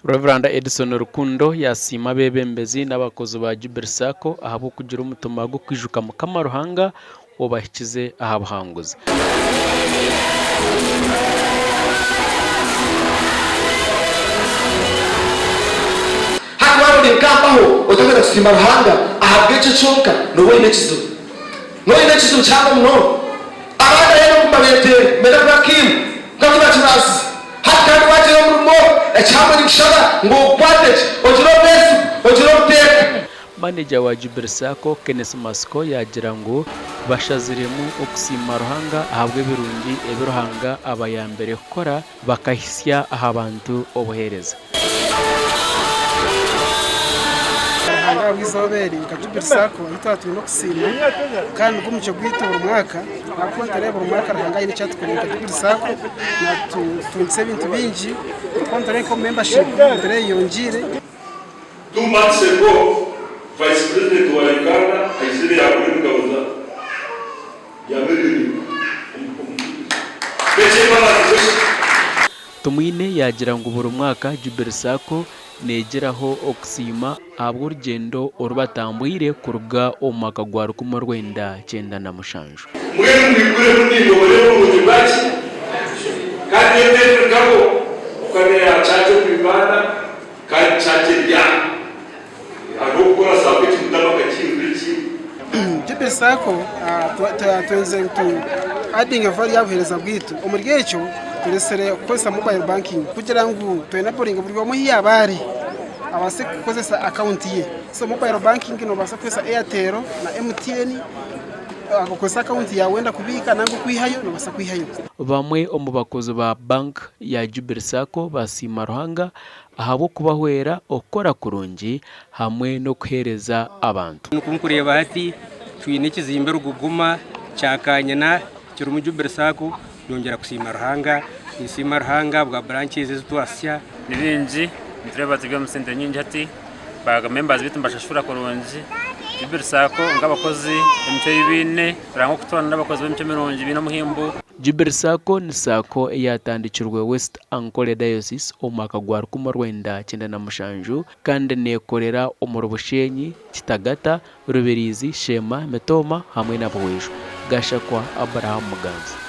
Reverend Edison Rukundo yasima bebembezi n'abakozi ba Jubilee Sacco ahabo kugira umutima go kwijuka mu kamaruhanga obahikize ahabuhanguza. Hakwa nkambaho otagera kusima ruhanga ahabwecho chonka nowe nechizo cyangwa muno abana rero kumbabete mera bakim ngakuba kibazi hakandi waje mu cyangwa nishaka ngo kwateje ojiro besi ojiro teka. Manager wa Jubilee Sacco Kenneth Masco yagira ngo bashaziremu okusima ruhanga ahabwe birungi ebiruhanga abayambere kukora bakahisya ahabantu obuhereza. Hanga wizoberi ka Jubilee Sacco itatu no kusima kandi gumucyo gwitora umwaka akonta rebo umwaka hanga ine cyatukoreka Jubilee Sacco na tunse bintu binji konta reko membership mbere yongire 2 months ago Vice President wa Uganda aizire yakuri ngauza yabiri Tumwine yagira ngo buri mwaka Jubilee Sacco negeraho okusima abwo urugendo orubatambwire kuruga omwaka gwa 1997 mwene mwigure mundindo bole mu Zimbabwe kandi yete ngabo ukane ya chache kwibana kandi chache ya arokora sabe kimutama kachiriki Jubilee Sacco tuenze tu adinga vari yabuhereza bwitu umuryecho turesere kwesa mobile banking kugira ngo twenaboringa buri wamuhiye abari abase kukozesa account ye so mobile banking no basa kwesa Airtel na MTN akokosa account ya wenda kubika nango kwihayo no basa kwihayo. Bamwe omu bakozi ba bank ya Jubilee Sacco basima ruhanga ahabo kubahwera okora kurungi hamwe no kuhereza abantu nukumkureba hati twine kizimbe ruguguma cyakanyana kiri mu Jubilee Sacco yongera kusima ruhanga isima ruhanga bwa branches zitwasya nirinji ndireba tigwe musende nyingi hati baga members bitu mbashashura kurungi Jubilee Sacco ngabakozi emite y'ibine rango kutwana n'abakozi b'emite 20 muhimbo. Jubilee Sacco ni Sacco eyatandikirwe West Ankole Diocese omwaka gwa 1997 kandi nekorera omuru Bushenyi, Kitagata, Rubirizi, Shema, Metoma hamwe na Bwejo. Gashakwa Abraham Muganza.